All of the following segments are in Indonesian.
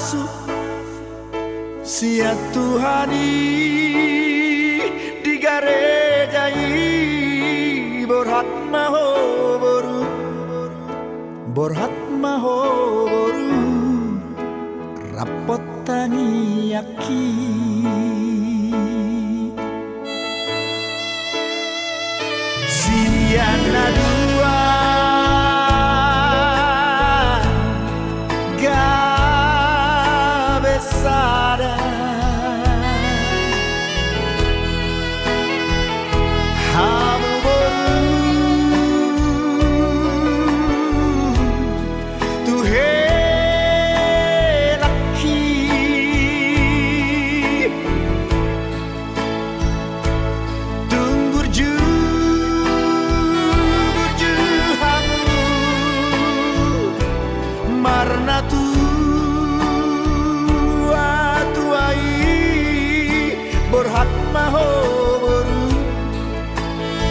masuk sia Tuhani di garejai borhat maho boru rapot tani aki sia nadua gabesada hamu boru tuhe laki tunggur hamu marna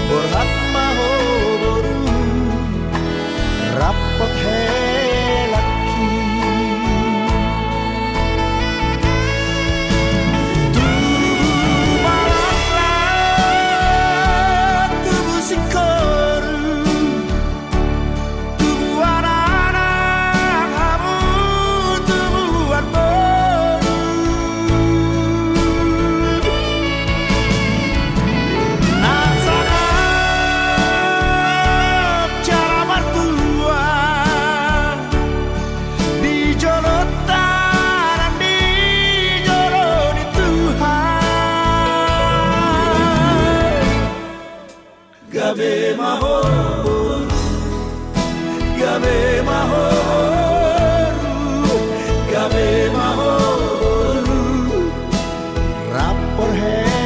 borhat maho boru rapot helaki tubuh malatlah tubuh sikoru tubuh anak-anak hamu tubuhan gabe mahoru rapor helaki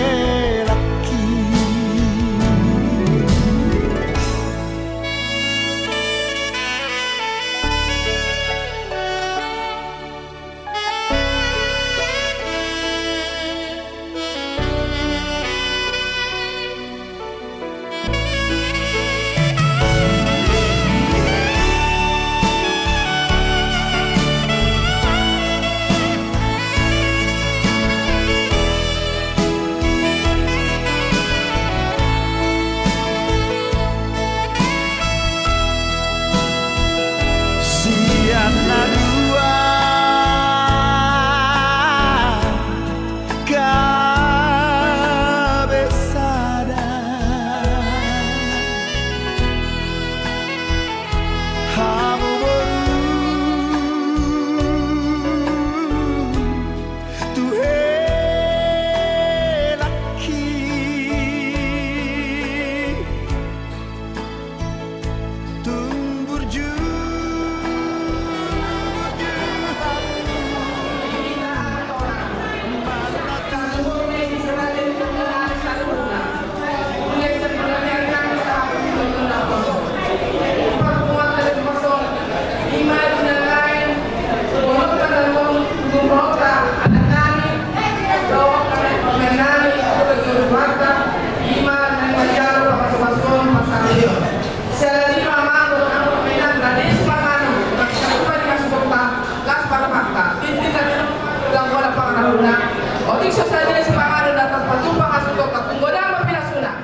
Otik sosial si pangaruh datang patumpang asuh kota penggoda mapina sunah.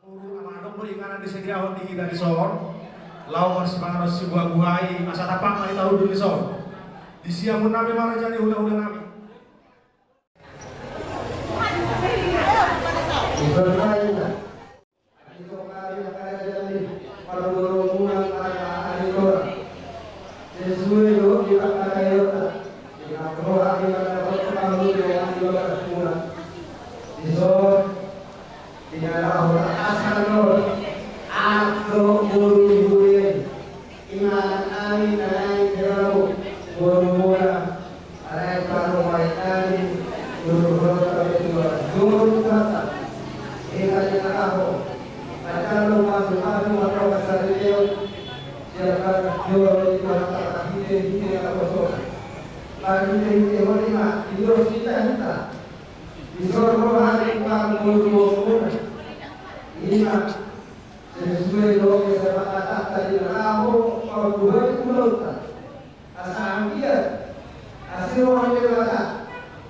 Amanong mo ingana di segi awon di dari son. Lau marsi pangaruh si buah-buahai asa tapang mari tahu dulu son. Di siang nami mana jadi udah nami. hasil orang dewasa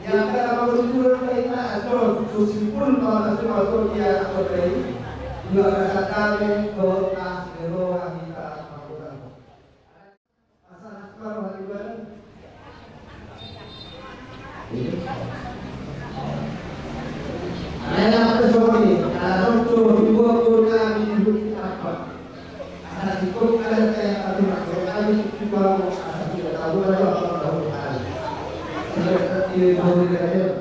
yang akan menunjukkan kita atau kusipul kalau sesuatu dia seperti juga rasa kami kota seluruh kita melakukan asal sekarang hari baru ada apa sorry kalau tu dua bulan hidup apa asal cukup ada yang ada kami juga asal tidak tahu ada apa tahu hari seperti tahu dia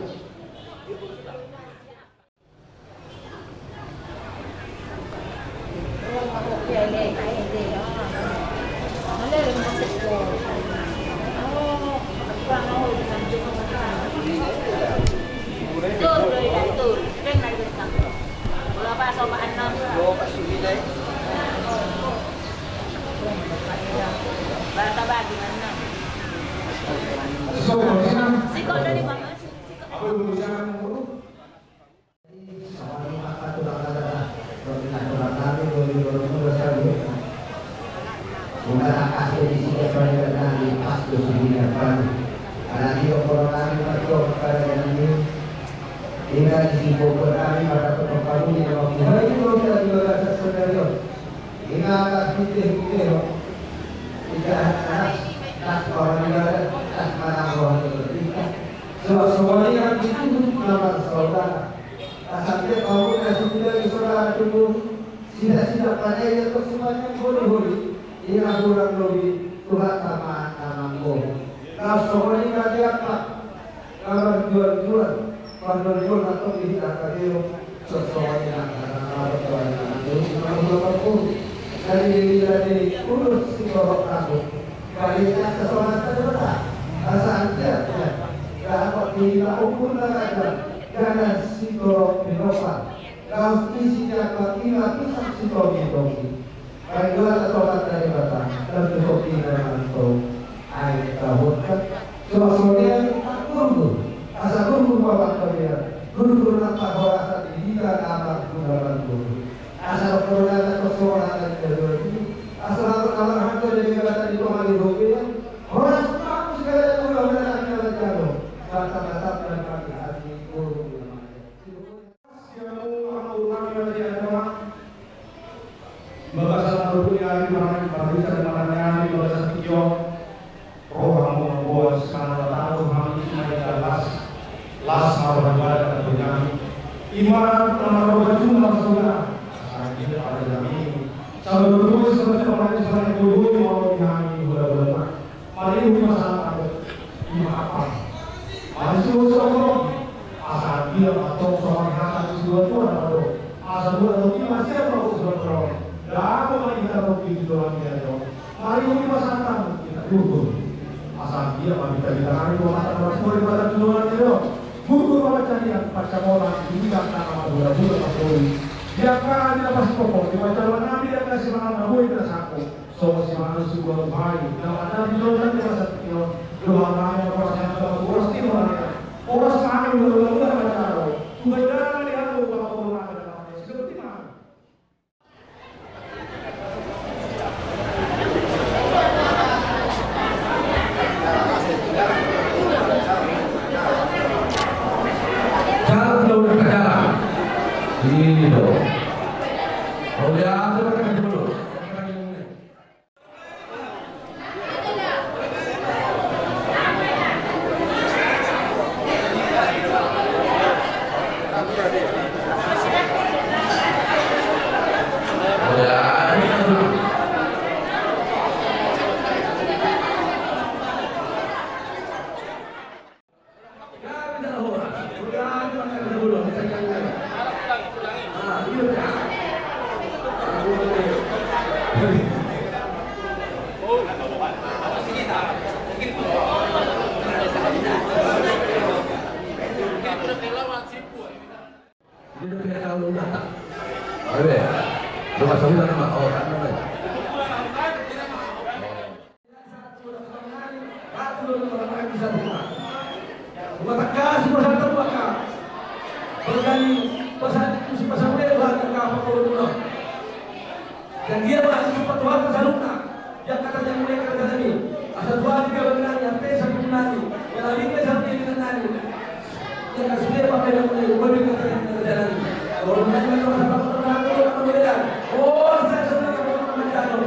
Dan dia berhasil cepat Tuhan ke salungna. Yang kata yang mereka kata ini. Asal Tuhan juga mengenali, yang pesa mengenali. dengan sudah pakai yang lebih kerjaan. Kalau nanti mereka dapat terang itu akan berbeda. Oh, saya sudah dapat terang.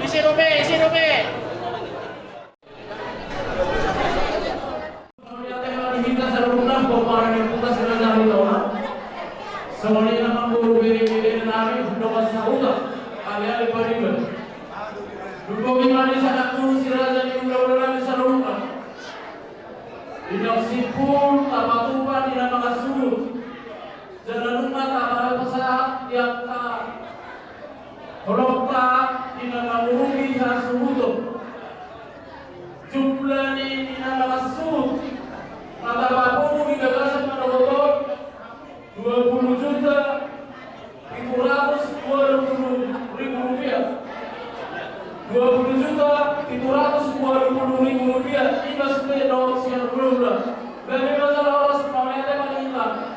Isi Rupi. Soalnya nama guru beri nari doa sauda alih-alih beriman. Dukomi mani sanak guru siraja di ulang-ulang di sarunga. Inak sipul tapatupa di nama kasut. Jangan lupa tak pesahat yang tak holokta di nama murugi hasuhuto. Jumlah di nama kasut. Mata baku di gagasan manogotor 20.720.000 rupiah. 20.720.000 rupiah. Ini sudah dong siang belum. Bagi masalah orang semuanya teman kita.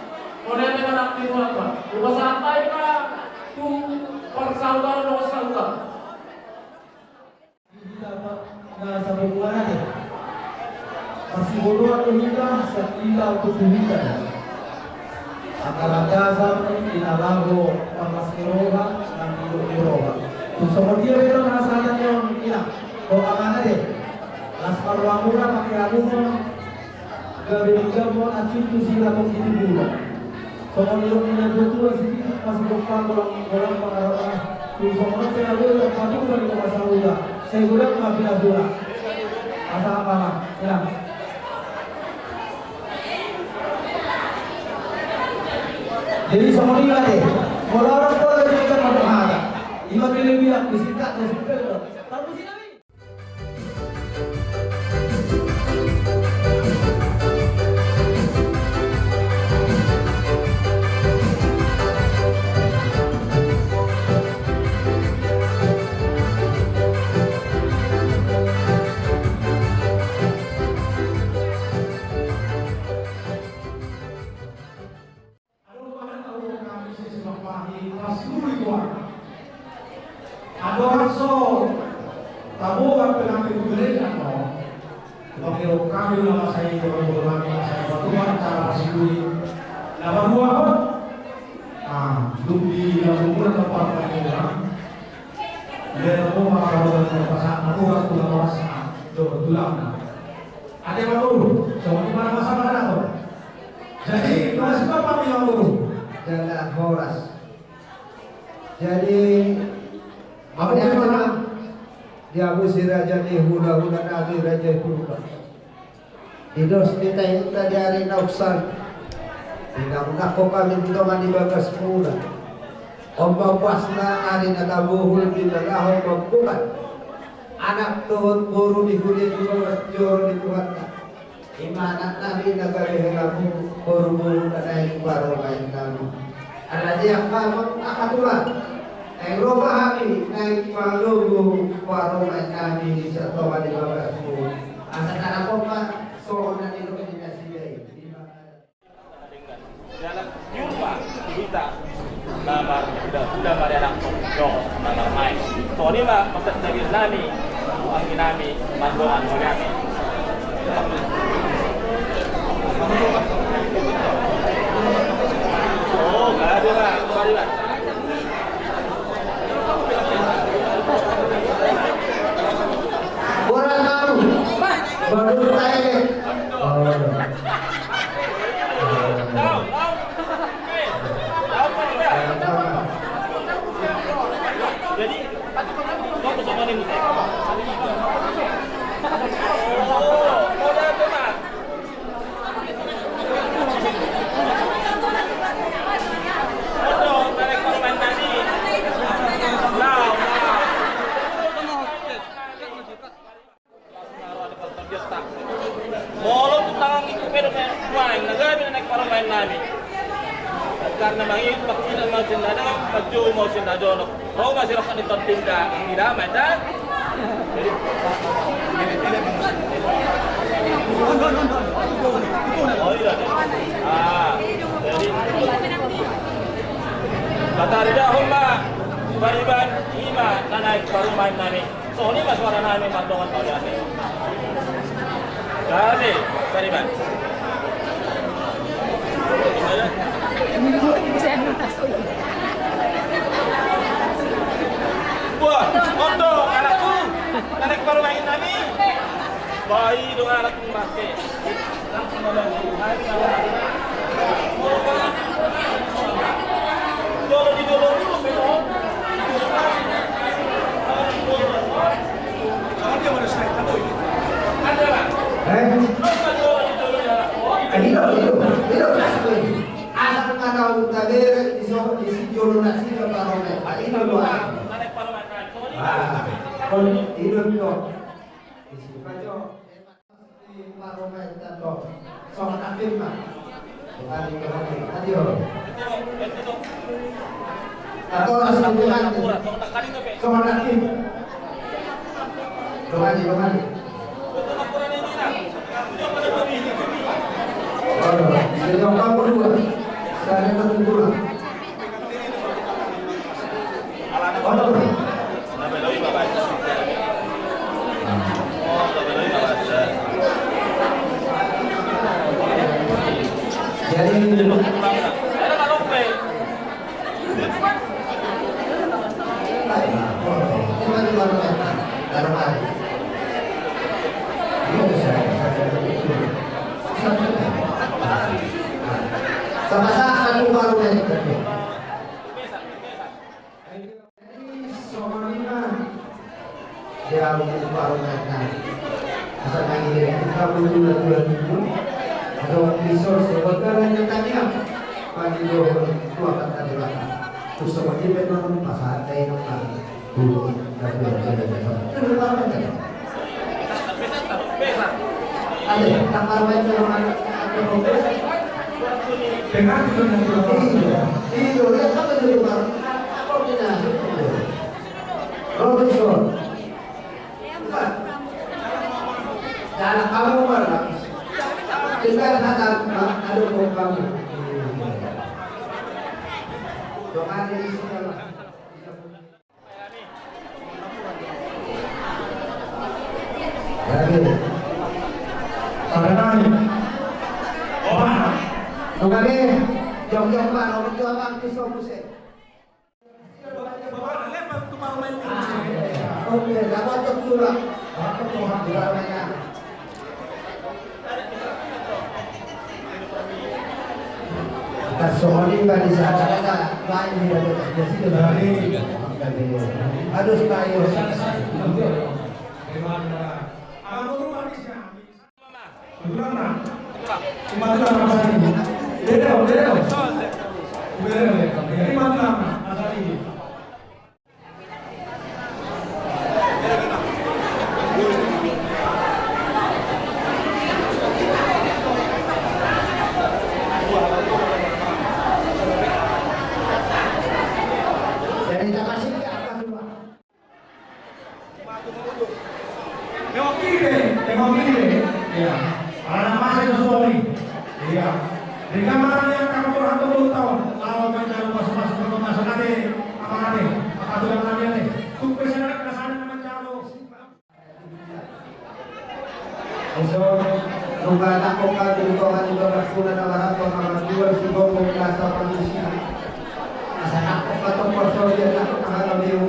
Mulai dengan aktif apa? Lupa santai pak. Tu persaudara dong saudara. Kita nggak sampai bulan ya. Masih bodoh atau hilang, sekitar untuk hilang. Antara dasar inalago pamaskiroha dan iroha. Tusok dia itu rasanya yang hilang. Kau aman deh. Laskar wamura pakai alumo. Gabe tiga mau acil tu sila kau itu dulu. Soal itu minat betul sedikit masih bukan orang pengaruh. Tusok orang saya boleh satu dari masa muda. Saya boleh mengambil dua. Masa apa? Ya. Jadi semua ini ada. Kalau orang tua itu kan ada. Lima kali bilang disingkat, disingkat. Tapi sini. Adoraso tabuhan penampilan gereja no. Bakiro kami nama saya itu berlami saya batuan cara pasiguri. Nama gua apa? Dumdi yang umur tempat lain orang. Dia mau makan pasangan aku waktu merasa tulang. Ada yang mau soal mana masalah ada. Jadi masih apa yang mau? Jangan horas. Jadi apa yang mana? Dia busir raja ni hula-hula nabi raja hula. Hidos kita itu tadi hari nauksan. Tidak nak kami bukan di bagas mula. Ombak pasna hari nakabuhul di belahon membuat. Anak tuhun guru di kulit juga jor di Tuhan. Imanat nabi negara helamu guru-guru dan baru main kamu. Ada yang kamu akan Tuhan. Eropa kami naik malu warung kami serta di babasmu. Asal cara koma soalnya itu komunikasi gay. Dalam jumpa kita nama sudah mari anak yo nama main. Soalnya mah maksud dari nami ang nami mandoan mo kami. Oh, nggak ada lah, mari lah. Orang kamu baru saya. Jadi, kau bersama ni mutai. Oh, dah tu mah. Oh, tarik korban tadi. Lau. Molo tu tangan ikut pero main, nagabi na naik para main namin. Karena mangit pakina mau sindada, paju mau sindada no. Mau masih rakan itu tinda, tidak macam. Jadi perumahan namin. So, ini mas suara namin pagdungan tao dati. Dati, sorry ba? Wah, Ondo, anakku. Anak perumahan namin. Bayi dong anak pembake. Dolo di dulu belum. Asal kau tabir di jolo nasi ke paromet. Ini doa. Itu doa. Di paromet atau soal takdir mah. Bukan di paromet. Adio. Atau asal Tuhan. Soal takdir. Doa di doa. Jadi kamu dua, saya satu dua. Jadi sama-sama satu baru dari tadi. Dia menjadi baru dari asal lagi kita bulan itu atau visor sebetulnya yang tadi pagi dua kata dua terus seperti memang pasal lain kan dulu dari ada kamar macam dengan itu lihat apa jadi baru koordinasi Robinson jalan kamu mana tinggal ada kamu doa di sini Oke, jom-jom Pak, nomor 2 Bang Kisah Pusat. Oke, dapat tertulah. Apa Tuhan di dalamnya? Kita soalnya pada saat ada lain di dalam jadi dari harus tahu. Cuma dengan mana yang kamu berhati belum tahu, lawan kan masuk-masuk ke masa nanti, apa nanti, atau yang nanti, sukses anak kesana dengan jauh. Esok, lupa tak kokal di luar juga bersuara dalam pemahaman dua sebab pembiasa manusia. Asa nak kokal tu pasal dia nak kokal lebih.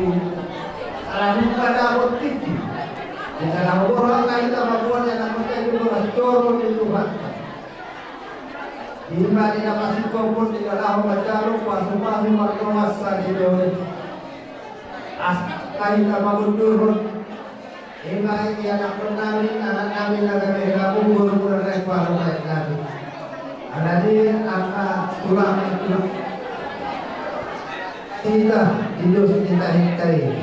Salah lupa dapat tinggi. Di dalam orang kita membuat yang namanya itu berjoro di Tuhan. Di mana dia masih kompor di dalam majalah kuasa-kuasa markawasa di dalam. Kali kita mundur. Hingga ini anak kami akan bergabung berbulan rekor kami. Ada di angka tulang itu kita hidup kita hitai.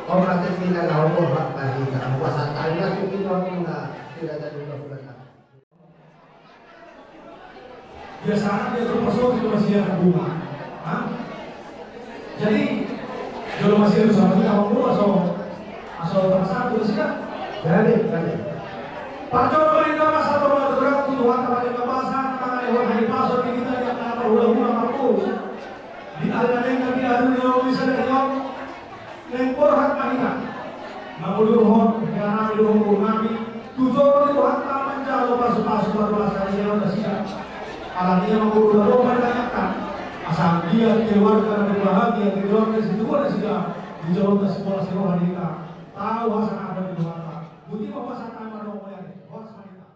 Orang kita lawan hak kita. Puasa tanya kita tidak ada bulan. Biasanya dia termasuk itu masih ada bunga. Jadi kalau masih ada sama kita mau asal terasa itu sih kan? Jadi. Pak Jokowi itu masa terlalu Tuhan kepada kebangsaan karena hewan hari pasok kita yang akan berulang-ulang mampu. Di ada yang kami ada yang bisa dengan yang hak kita. Manguluhon, kaya namin luhong namin. Tujuan itu hatta menjauh pasu-pasu berdoa saya sudah siap. Kalau dia mengurus doa tanyakan, asal dia keluarga dan bahagia keluarga situ ada sudah dijauh dari sekolah sekolah kita. Tahu asal ada di luar. Budi bapak sana mana orang yang bos wanita.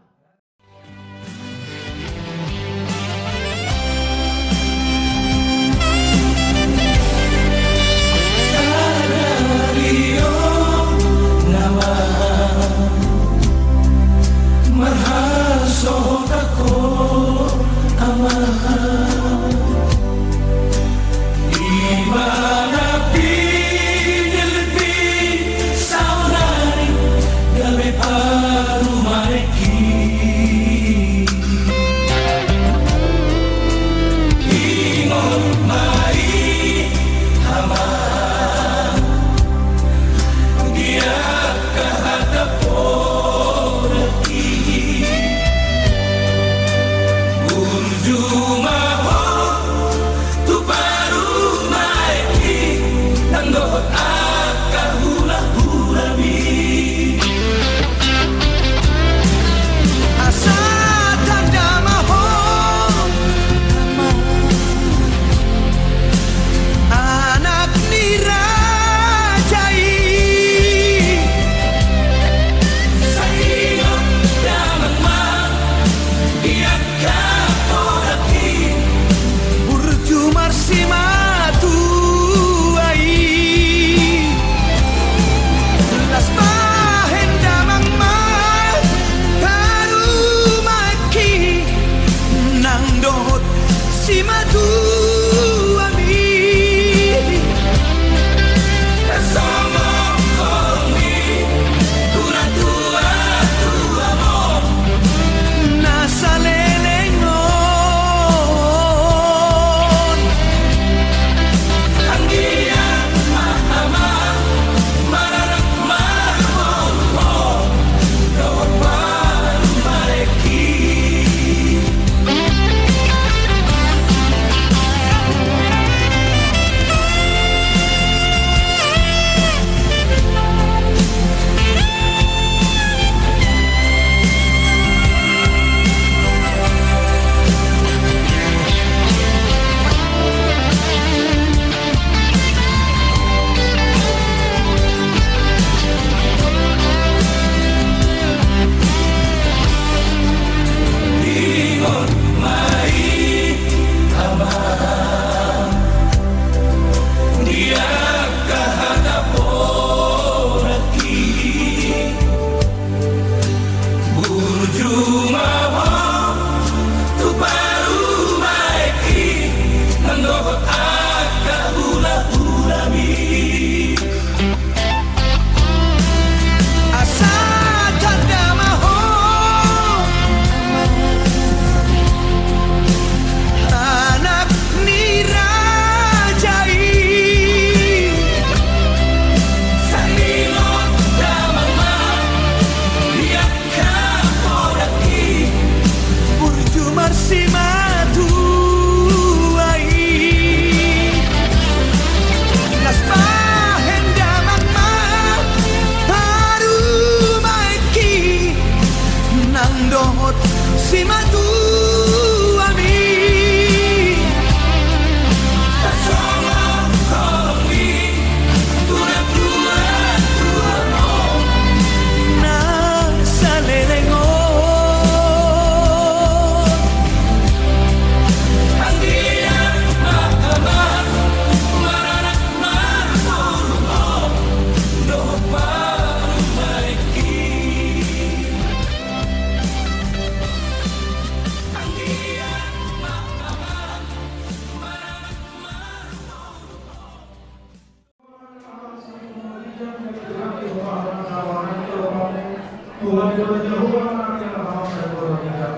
Tuhan Yesus Jehovah yang maha sempurna.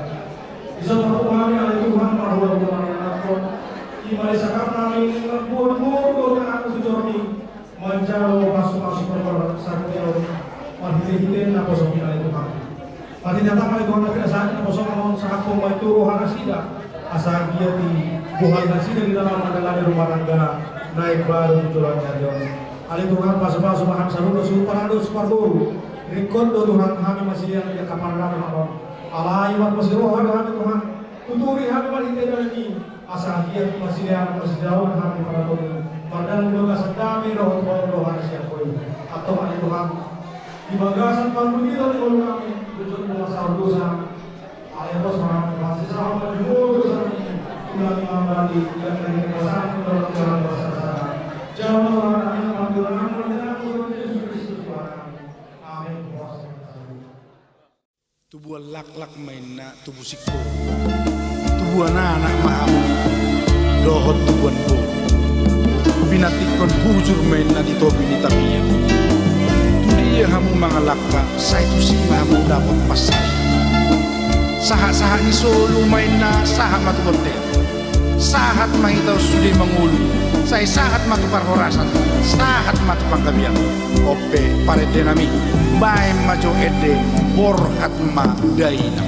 Isapatu kami oleh Tuhan bahwa Tuhan yang akan imai sakap kami membuat aku sejorni menjauh masuk sakit marhite na posong oleh Tuhan. Pati datang oleh Tuhan kita saat na posong mau sakap mau itu rohana sida asal dia di buhan sida di dalam adalah rumah tangga naik baru tujuan jadion. Ali Tuhan pasu-pasu maham sarudo suparado supardo. Rikondo Tuhan kami masih yang dia kaparada Tuhan. Allah iman masih roh kami Tuhan. Tuturi kami malite lagi. Asa dia masih yang masih jauh kami pada Tuhan. Padahal juga sedami roh Tuhan siap koi. Atau Ali Tuhan di bagasan panggung kita di kolom kami. Tujuan masa dosa. Ali bos maham masih sama dosa ini. Ulang kembali yang dari kekuasaan dalam jalan dosa. Jangan orang yang panggil nama dan Tuhan Yesus Kristus Tuhan. Amin. Tubuh lak-lak main na tubuh sikpo. Tubuh anak mahamu. Dohot tubuhan po. Binatikon bujur main na dito binitabiya. Tuliya hamu mga lakka. Sa ito si mahamu dapat pasay. Saha-saha ni solo main na saha matukote. Sahat mahitaw sudi mangulu. Say sahat matuparhorasan. Sahat matupanggabian. Ope parede nami. Bae majo ede. Borhat ma daina.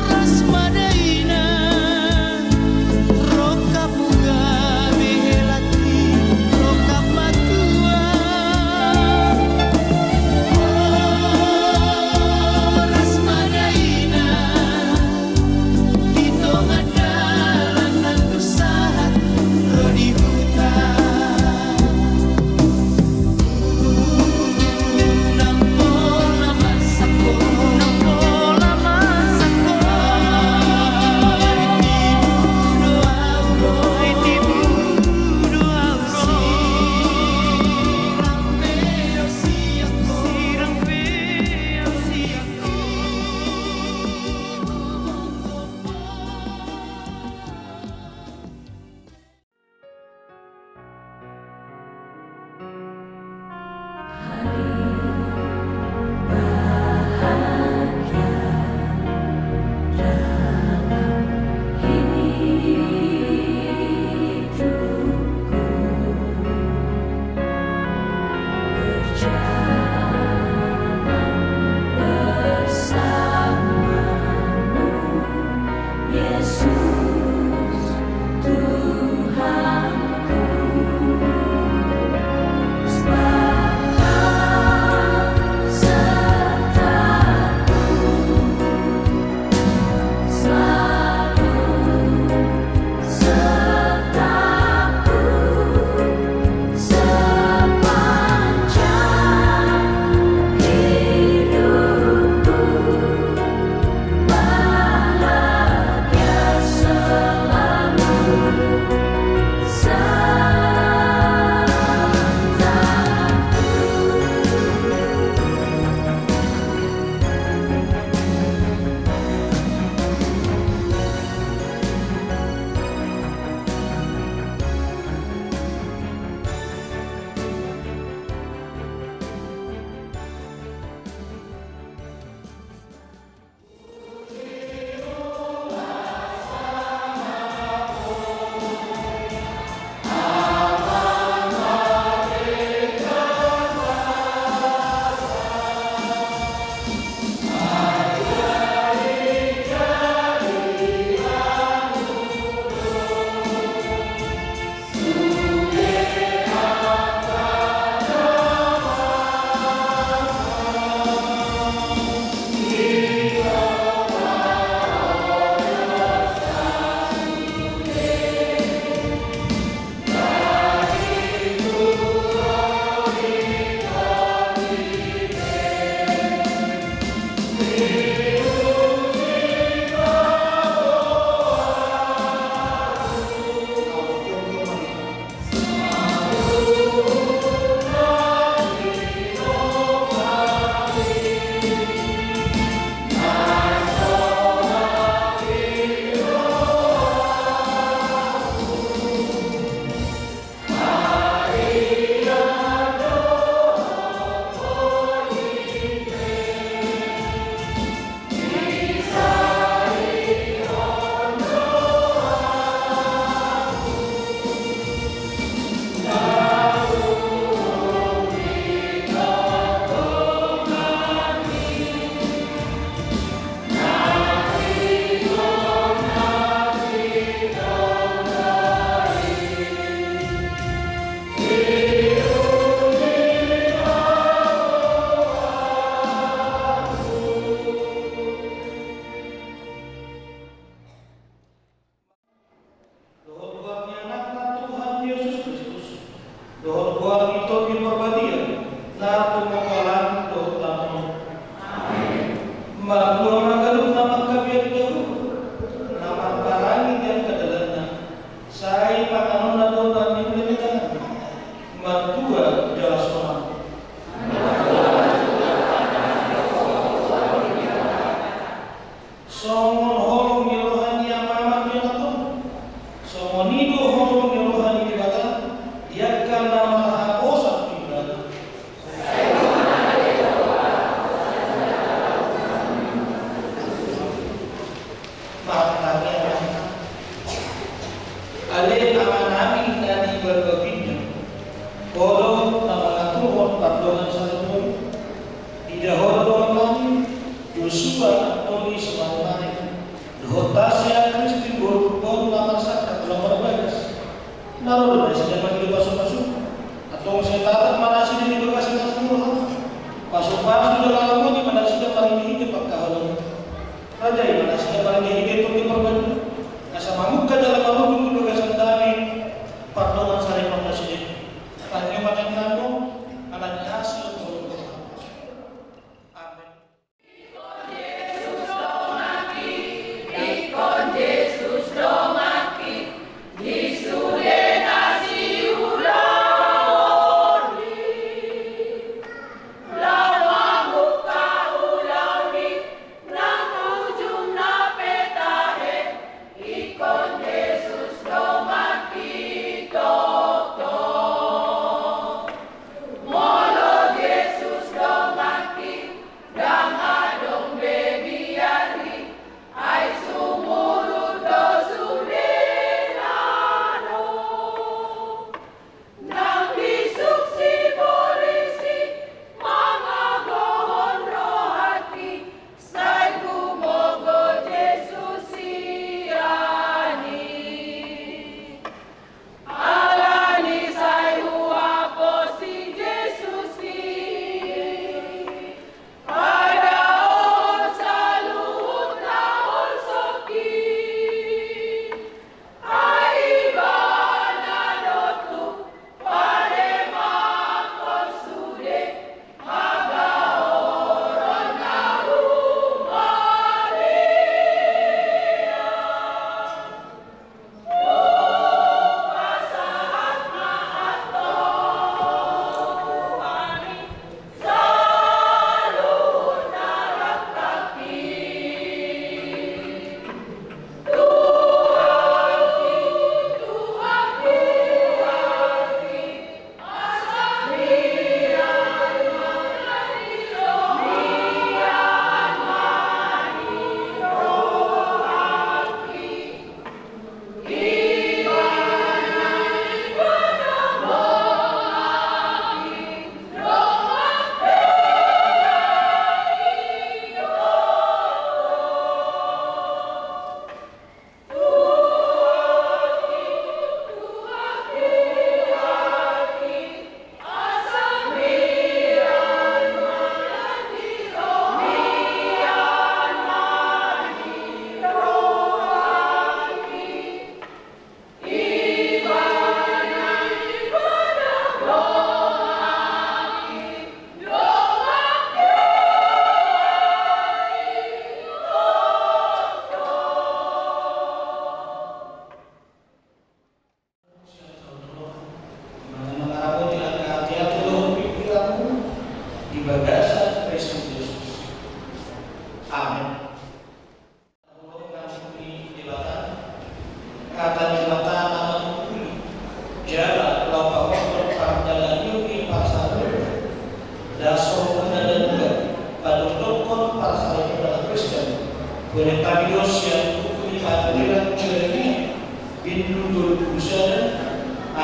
Ras Madaina Songon holong di rohani yang mamat yang atom. Songon itu holong di rohani di batan. Diakan nama hakosak di batan. Maknanya alih nama nabi tadi berbeda. Kalau nama turun pardongan salun tidak holong lagi. Yosua Tony semangat Hotasya Kristi Borupon Lamar Saka Lamar Bagas Naruh dari sedang di pasuk-pasuk atau saya tatat mana sih di bekasi semua pasuk-pasuk sudah lama di mana sudah paling dihidup pakai halang raja di mana sudah paling dihidup di perbanding asa mamuka dalam mamuka di bekasi tadi pardongan sari pangkasih tanya mana yang nanggung anaknya hasil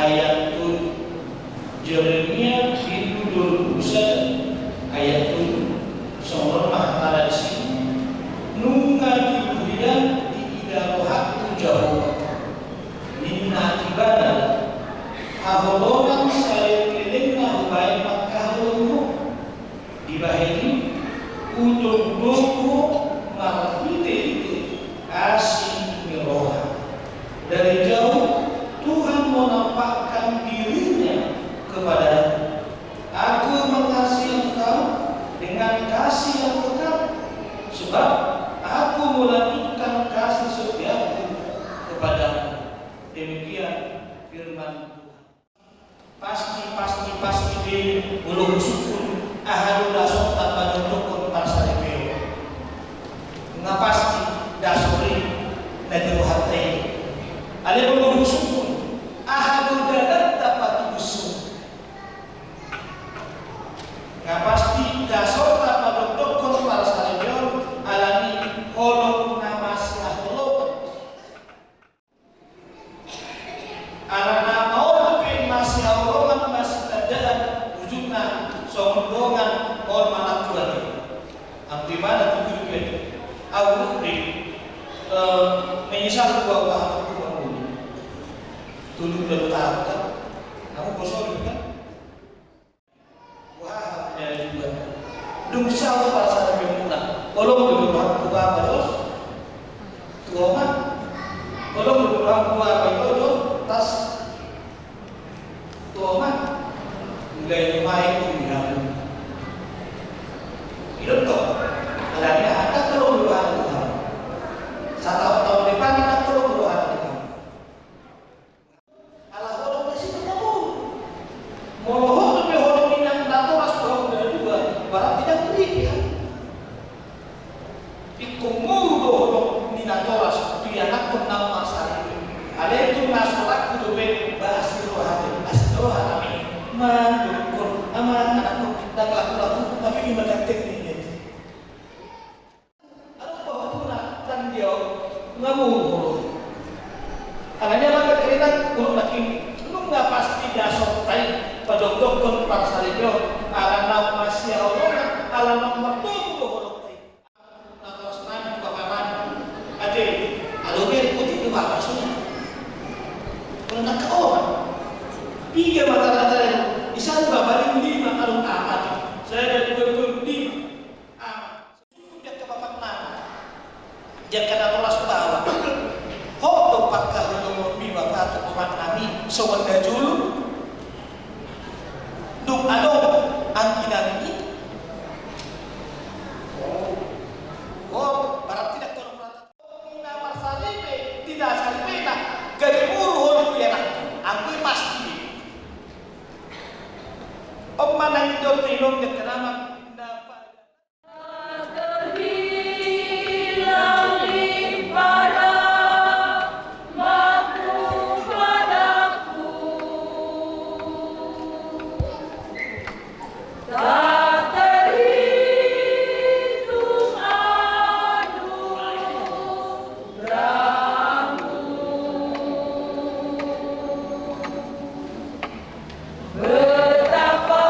ayat 7 Jeremia itu 21 ayat 7 seorang mahkara di sini nunggah diberian di idarohat jauh minna ibadah aholoran saya keliling nahubai makahulu dibahini untuk doku marhiti asing miroha dari jauh Tuhan menampakkan dirinya kepada aku mengasihi engkau dengan kasih yang kekal sebab aku melanjutkan kasih setiaku kepadamu. Demikian firman Tuhan. dasori na diruhatay. Alam mo mangusukon, ahadul dagat dapat tubusok. Nga pasti dasor dapat doktor para sa reyon alami holog na masya holog. Alana maulapin masya hologan masya tadaan wujud na somondongan or manatulan. Ang dimana tujuan awal menyesal dua tahun dulu baru tahu kan, kamu kosong kan? Wah, ya juga. Dungsal pasal bermula. Kalau berdoa tua baros, tua mah. Kalau berdoa tua baros, tas tua mah. Mulai main pembiayaan. Itu toh. Alanya ada kalau berdoa tua. 1 tahun depan kita kalau berdoa tua. Mohon lebih hormat yang nato ras bahwa dua barang tidak beri ya. Ikumur doh ni nato ras dia nak pernah masalah. Ada itu masalah kudu be bahas rohani, bahas rohani. Man berkur aman anakku dan laku tapi ini macam tekniknya. Ada bahwa puna dan dia ngamur. Alanya lah kereta urut lagi. Lu nggak pasti dasar tay. Padok kon parsalibyo alana masya Allah alana mertu holok tay natos nan bakaran ade aloge putih itu bakasnya kalau nak kawan tiga mata-mata isang babali 5 kalung amat saya ada 25 amat cukup dia ke bapak nana dia kena tolas bawa hok dopak kahulung bapak atau umat nami sewanda julu duk ang kinani barat tidak kalau merata ina marsalibe tidak salibe na gadi muru holu ya aku pasti manang idol tinong de kanama Betapa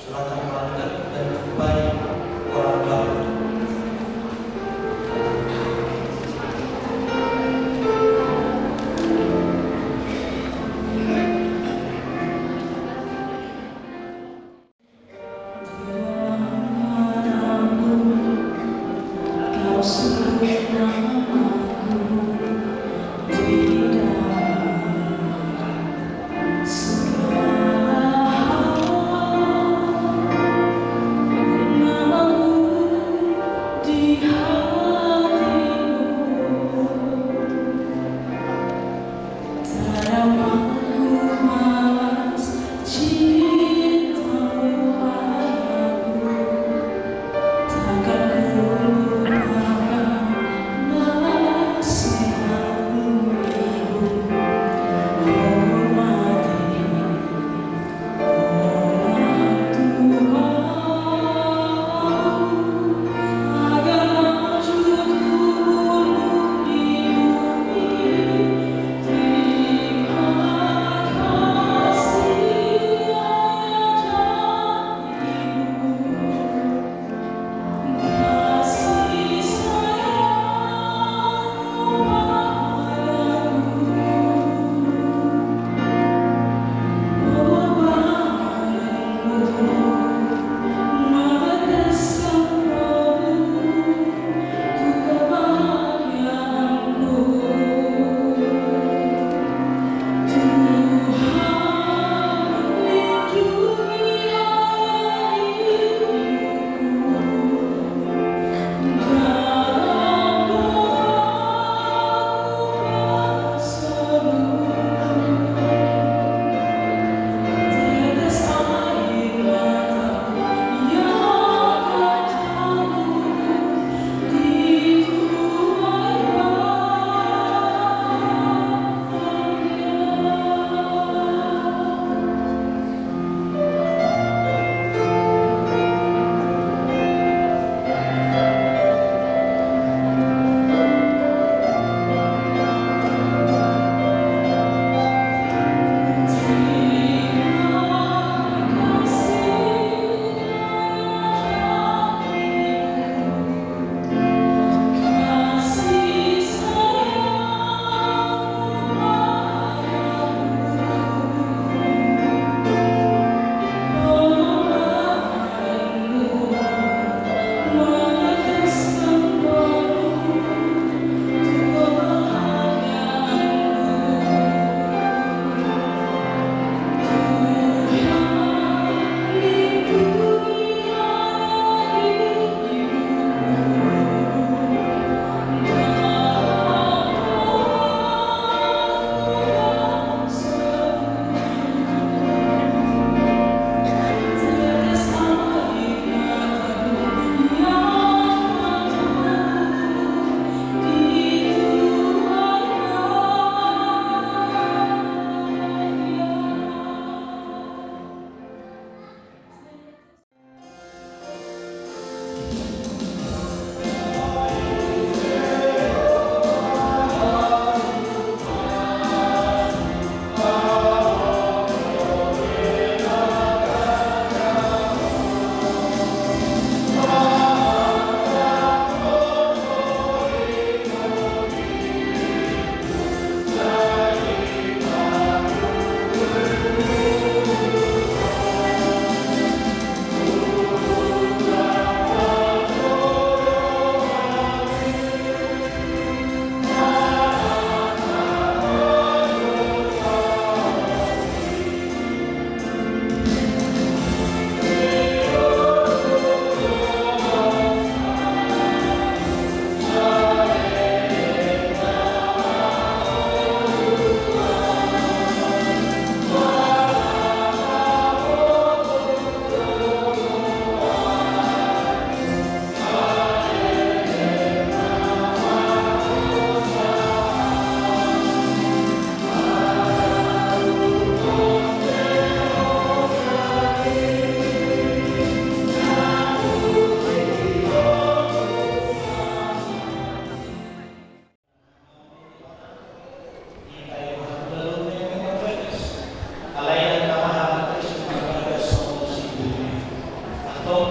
suratan pelanggan dan baik orang baru. Segala hal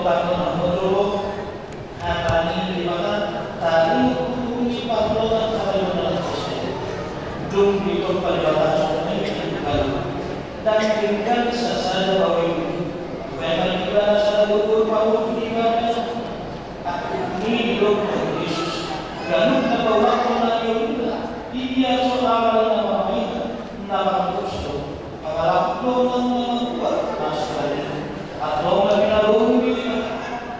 tangan motor atani di mana tadi kunci patrolan sampai mendalam sosial dum di tempat batas ini dan tinggal sasada bahwa memang kita sadar betul bahwa kita ini hidup Yesus dan kita bawa orang dia soal nama kita nama Kristus agar Tuhan membuat masalah atau mengenal kita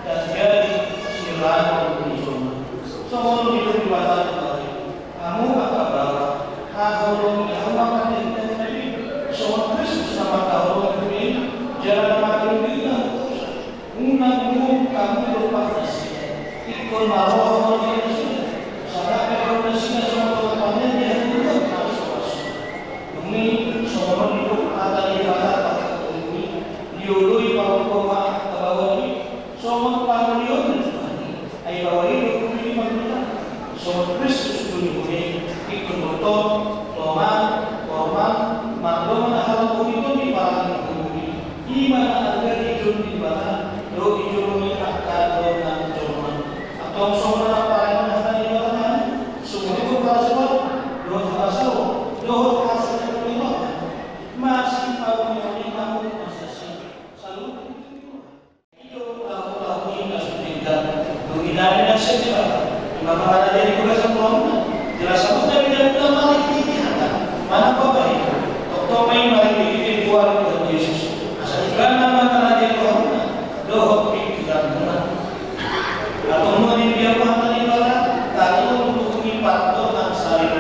dan jadi silakan bersama semua hidup di batas kamu akan bawa kalau yang makan ini semua Kristus sama kalau ini jangan makan ini kamu lupa ikut marah Yesus sangat berdosa semua tempatnya dia juga harus demi semua hidup ada di batas ini diului bahwa ini semua panggilan ayo bahwa hidup ini manusia semua Kristus dunia ikut motor lama mandor hal itu di parang bumi iman agar hidup di batas do hidup ini akan dengan cuma atau semua apa yang ada di batas semua itu pasal do hasil itu masih tahu yang kamu masih selalu itu tahu ini masih do hindari nasib maka ada dari tugas kelompok jelas aku tidak bisa malik ini mana apa itu dokter main mari di luar Yesus asal nama karena dia doh pikiran atau mau dia paham ibarat kalau untuk mengipat doa saling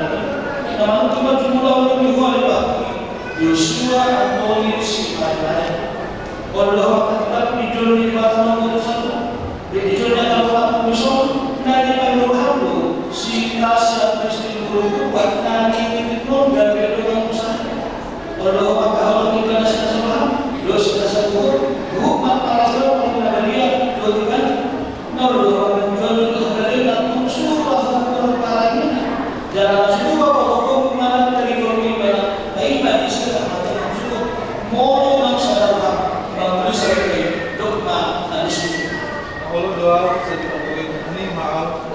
namun cuma jumlah orang di luar Yosua Antonius lain-lain kalau kita dijual di batas nomor 1 dijualnya kalau musuh dari Palu si Tasya Kristin Guru buat nanti itu dari doang usaha kalau kita nasi semua dosa satu bukan kalau kita dia doa kalau menjual dari dan surah perkaranya jangan semua kalau mana dari doa baik bagi segala macam mau dan saudara bangsa sekali doa dan suci kalau doa sedikit ini maaf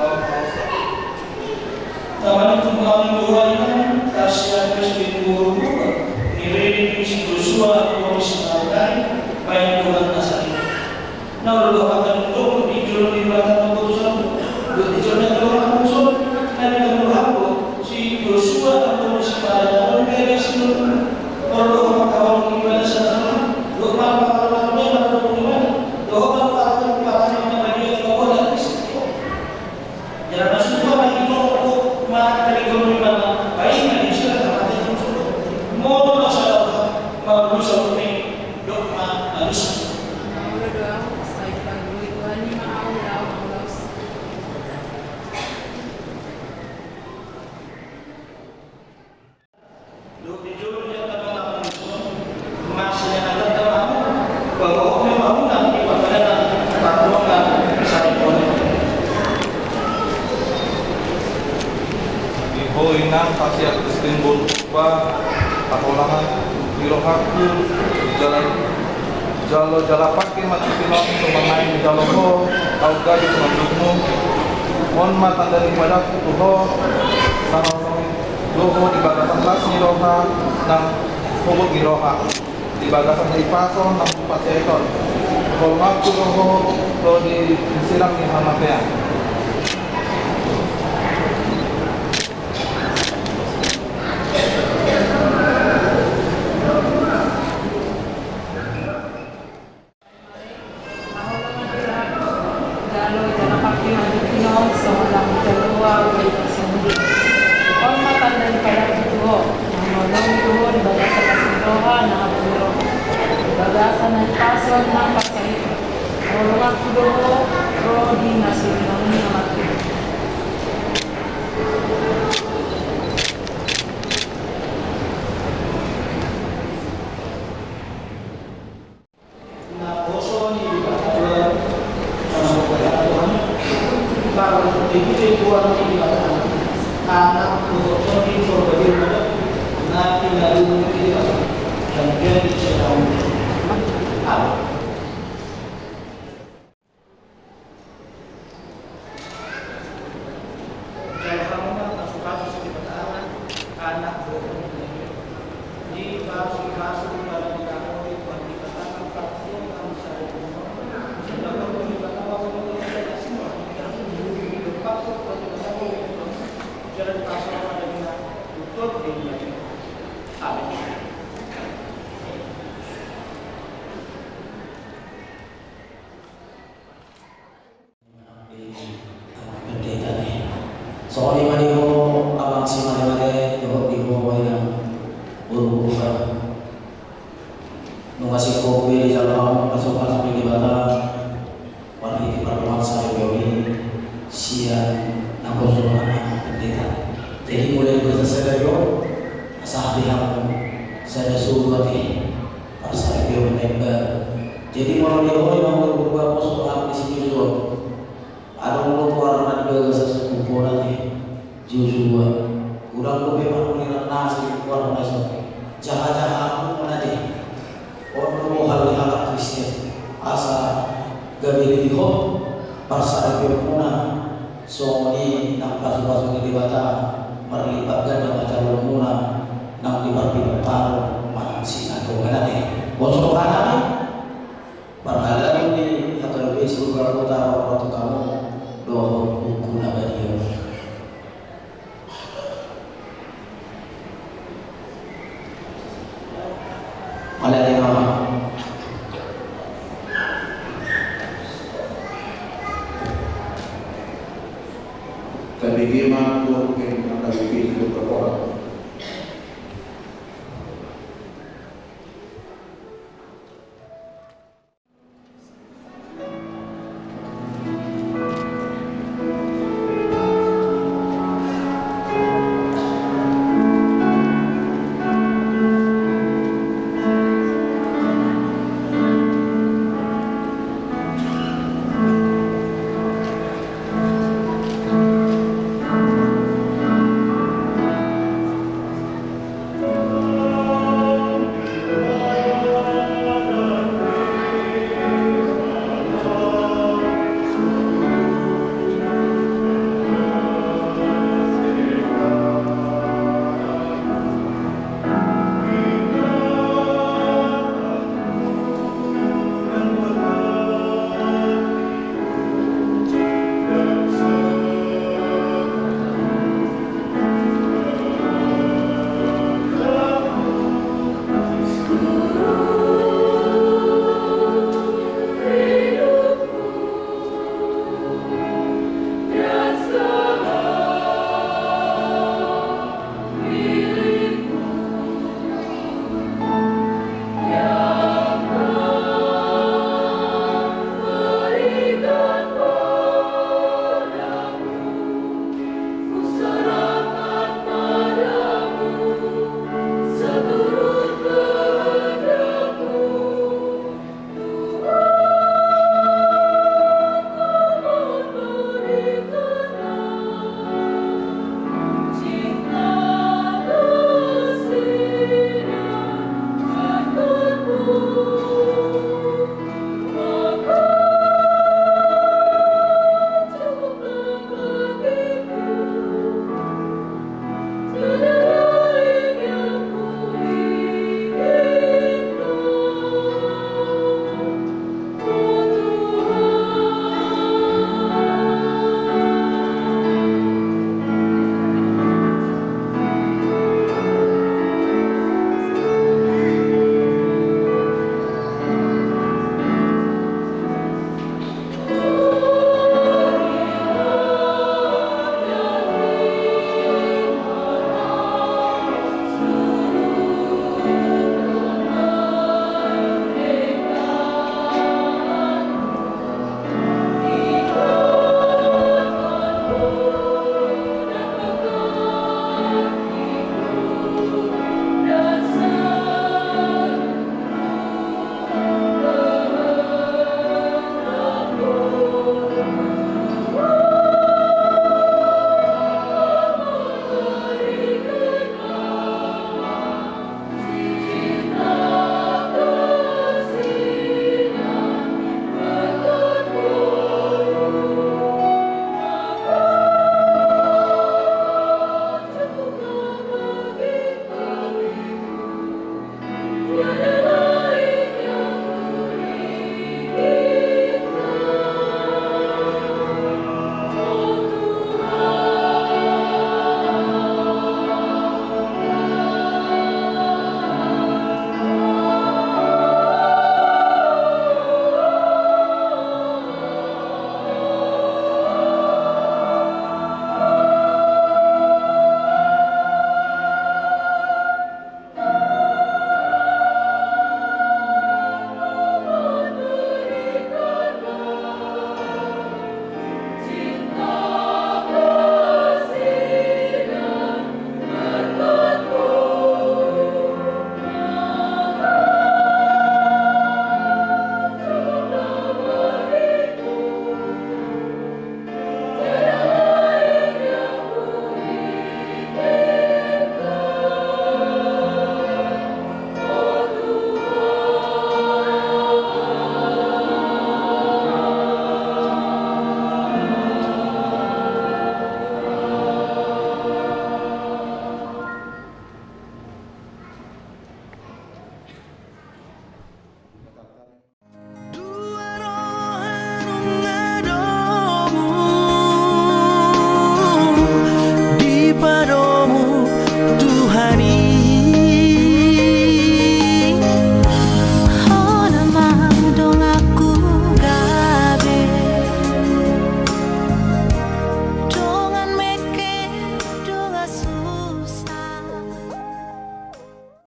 taman kembali doa ini Tasya Kristin Guru nilai misi Joshua polisi Alkai baik Tuhan Nasari. Nah lalu akan untuk dijual di belakang keputusan, dijualnya orang musuh dan dengan berlaku si Joshua polisi Alkai dari seluruh kalau kawan gimana sana, doa para gimana doa para yang bagi doa dan istiqomah. Jangan semua bagi doa mana dari gimana baik di sini ada mau manusia ini doa harus Inang Tasya Kristin Guru takolahan birohaku jalan pakai masuk pilot mengenai jalan ho auga di semandukmu mon mata dari padaku tuho sanolong doho di bagasan las giroha nang hobot giroha di bagasan dari paso nang empat ekor kalau ngaku doho lo di silang di hamatea nungasih kopi di jalan pasok-pasok di bata warna di pertemuan saya Yoni siang nampol surat pendeta. Jadi mulai berselesai dari asal yang saya suruh hati pas saya member. Jadi mau dia yang berubah persoalan di sini juga ada orang warna juga sesuatu nanti Joshua kurang lebih manusia nasi warna nasi jahat-jahat pun nanti orang hal-hal Kristen asa gabi di kau pasal bermuna soni nak pasuk-pasuk di bata merlibatkan dengan calon muna nak diperpimpin paru masih atau nanti bosok kanan berada di atau di seluruh kota waktu kamu doa buku nabadiyo. Malay nama. Kami gimana tuh yang kami itu berkorban.